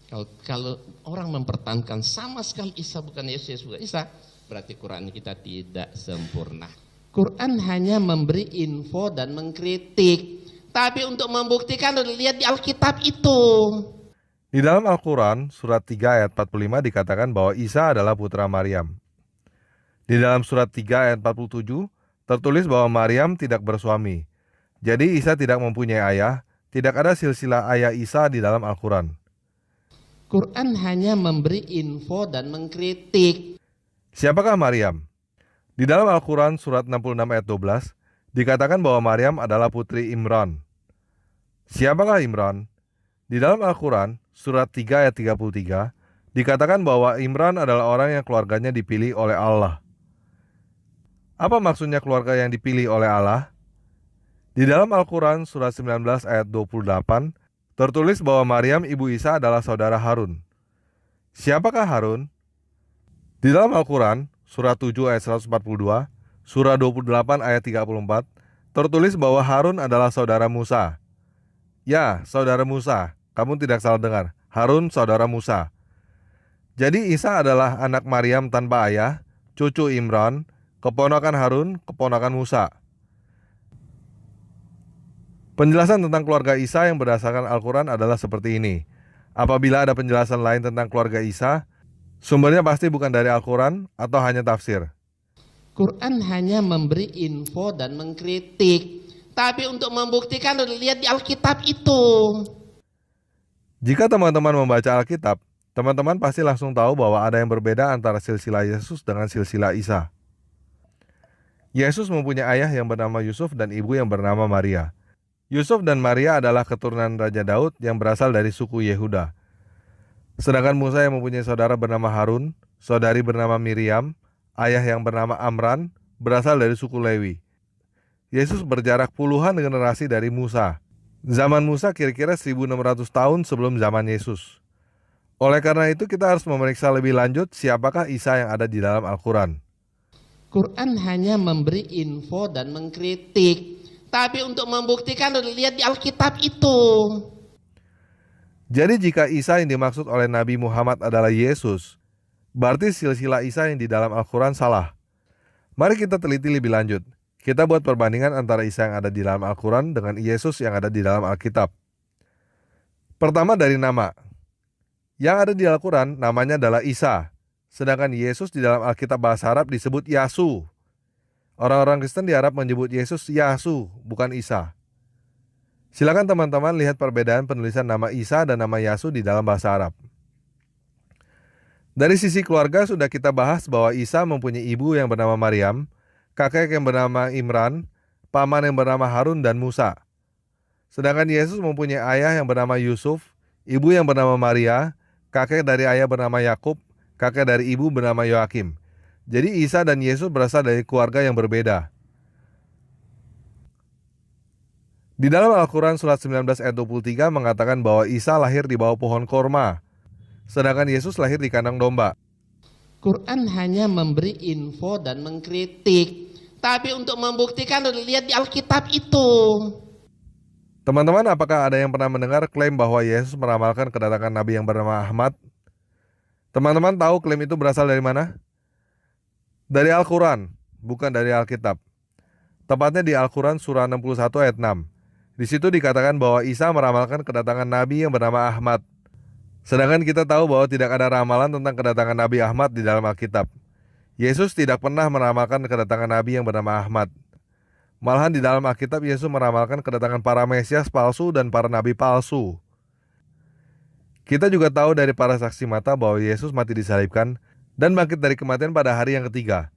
Kalau orang mempertahankan sama sekali Isa bukan Yesus, Yesus bukan Isa, berarti Quran kita tidak sempurna. Quran hanya memberi info dan mengkritik, tapi untuk membuktikan lihat di Alkitab itu. Di dalam Al-Quran, surat 3 ayat 45 dikatakan bahwa Isa adalah putra Maryam. Di dalam surat 3 ayat 47, tertulis bahwa Maryam tidak bersuami. Jadi Isa tidak mempunyai ayah, tidak ada silsilah ayah Isa di dalam Al-Quran. Quran hanya memberi info dan mengkritik. Siapakah Maryam? Di dalam Al-Quran, surat 66 ayat 12, dikatakan bahwa Maryam adalah putri Imran. Siapakah Imran? Di dalam Al-Quran, surat 3 ayat 33, dikatakan bahwa Imran adalah orang yang keluarganya dipilih oleh Allah. Apa maksudnya keluarga yang dipilih oleh Allah? Di dalam Al-Quran, surat 19 ayat 28, tertulis bahwa Maryam ibu Isa adalah saudara Harun. Siapakah Harun? Di dalam Al-Quran, surat 7 ayat 142, surah 28 ayat 34, tertulis bahwa Harun adalah saudara Musa. Ya, saudara Musa. Kamu tidak salah dengar, Harun saudara Musa. Jadi Isa adalah anak Maryam tanpa ayah, cucu Imran, keponakan Harun, keponakan Musa. Penjelasan tentang keluarga Isa yang berdasarkan Al-Quran adalah seperti ini. Apabila ada penjelasan lain tentang keluarga Isa, sumbernya pasti bukan dari Al-Quran atau hanya tafsir. Quran hanya memberi info dan mengkritik, tapi untuk membuktikan lihat di Alkitab itu. Jika teman-teman membaca Alkitab, teman-teman pasti langsung tahu bahwa ada yang berbeda antara silsilah Yesus dengan silsilah Isa. Yesus mempunyai ayah yang bernama Yusuf dan ibu yang bernama Maria. Yusuf dan Maria adalah keturunan Raja Daud yang berasal dari suku Yehuda. Sedangkan Musa yang mempunyai saudara bernama Harun, saudari bernama Miriam, ayah yang bernama Amran, berasal dari suku Lewi. Yesus berjarak puluhan generasi dari Musa. Zaman Musa kira-kira 1600 tahun sebelum zaman Yesus. Oleh karena itu kita harus memeriksa lebih lanjut siapakah Isa yang ada di dalam Al-Quran. Quran hanya memberi info dan mengkritik, tapi untuk membuktikan lihat di Alkitab itu. Jadi jika Isa yang dimaksud oleh Nabi Muhammad adalah Yesus, berarti silsilah Isa yang di dalam Al-Quran salah. Mari kita teliti lebih lanjut. Kita buat perbandingan antara Isa yang ada di dalam Al-Quran dengan Yesus yang ada di dalam Alkitab. Pertama dari nama. Yang ada di Al-Quran namanya adalah Isa. Sedangkan Yesus di dalam Alkitab bahasa Arab disebut Yasu. Orang-orang Kristen di Arab menyebut Yesus Yasu, bukan Isa. Silakan teman-teman lihat perbedaan penulisan nama Isa dan nama Yasu di dalam bahasa Arab. Dari sisi keluarga sudah kita bahas bahwa Isa mempunyai ibu yang bernama Maryam, kakek yang bernama Imran, paman yang bernama Harun dan Musa. Sedangkan Yesus mempunyai ayah yang bernama Yusuf, ibu yang bernama Maria, kakek dari ayah bernama Yakub, kakek dari ibu bernama Yoakim. Jadi Isa dan Yesus berasal dari keluarga yang berbeda. Di dalam Al-Quran surat 19 ayat 23 mengatakan bahwa Isa lahir di bawah pohon korma, sedangkan Yesus lahir di kandang domba. Quran hanya memberi info dan mengkritik, tapi untuk membuktikan lihat di Alkitab itu. Teman-teman, apakah ada yang pernah mendengar klaim bahwa Yesus meramalkan kedatangan Nabi yang bernama Ahmad? Teman-teman tahu klaim itu berasal dari mana? Dari Al-Quran, bukan dari Alkitab. Tepatnya di Al-Quran surah 61 ayat 6. Di situ dikatakan bahwa Isa meramalkan kedatangan Nabi yang bernama Ahmad. Sedangkan kita tahu bahwa tidak ada ramalan tentang kedatangan Nabi Ahmad di dalam Alkitab. Yesus tidak pernah meramalkan kedatangan Nabi yang bernama Ahmad. Malahan di dalam Alkitab Yesus meramalkan kedatangan para Mesias palsu dan para Nabi palsu. Kita juga tahu dari para saksi mata bahwa Yesus mati disalibkan dan bangkit dari kematian pada hari yang ketiga.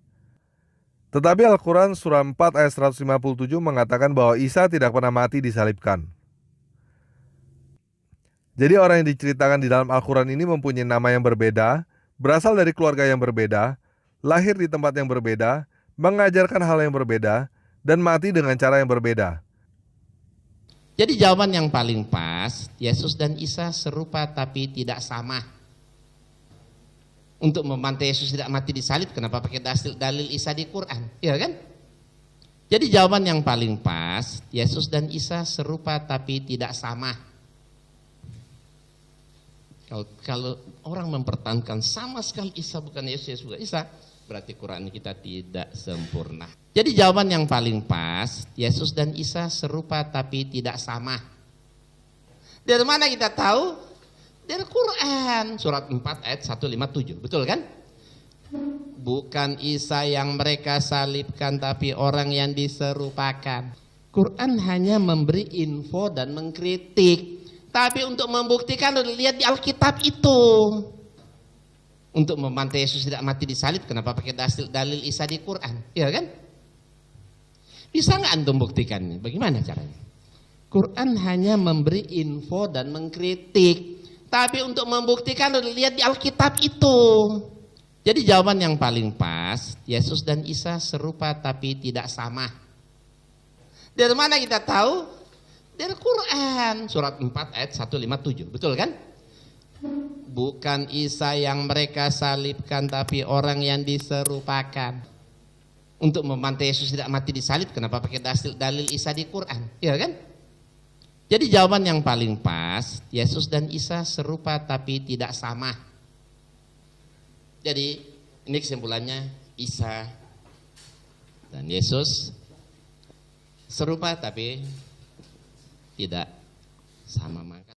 Tetapi Al-Quran surah 4 ayat 157 mengatakan bahwa Isa tidak pernah mati disalibkan. Jadi orang yang diceritakan di dalam Al-Quran ini mempunyai nama yang berbeda, berasal dari keluarga yang berbeda, lahir di tempat yang berbeda, mengajarkan hal yang berbeda, dan mati dengan cara yang berbeda. Jadi jawaban yang paling pas, Yesus dan Isa serupa tapi tidak sama. Untuk membantah Yesus tidak mati disalib, kenapa pakai dalil Isa di Quran? Iya kan? Jadi jawaban yang paling pas, Yesus dan Isa serupa tapi tidak sama. Kalau orang mempertahankan sama sekali Isa bukan Yesus bukan Isa, berarti Quran kita tidak sempurna. Jadi jawaban yang paling pas, Yesus dan Isa serupa tapi tidak sama. Dari mana kita tahu? Dari Quran, surat 4 ayat 157, betul kan? Bukan Isa yang mereka salibkan, tapi orang yang diserupakan. Quran hanya memberi info dan mengkritik. Tapi untuk membuktikan, lihat di Alkitab itu. Untuk membantah Yesus tidak mati disalib, kenapa pakai dalil Isa di Quran? Ya kan? Bisa nggak antum buktikannya? Bagaimana caranya? Quran hanya memberi info dan mengkritik. Tapi untuk membuktikan, lihat di Alkitab itu. Jadi jawaban yang paling pas, Yesus dan Isa serupa tapi tidak sama. Dari mana kita tahu? Dari Quran, surat 4 ayat 157, betul kan? Bukan Isa yang mereka salibkan, tapi orang yang diserupakan. Untuk membantah Yesus tidak mati disalib, kenapa pakai dalil Isa di Quran? Ya kan? Jadi jawaban yang paling pas, Yesus dan Isa serupa tapi tidak sama. Jadi ini kesimpulannya, Isa dan Yesus serupa tapi tidak sama. Maka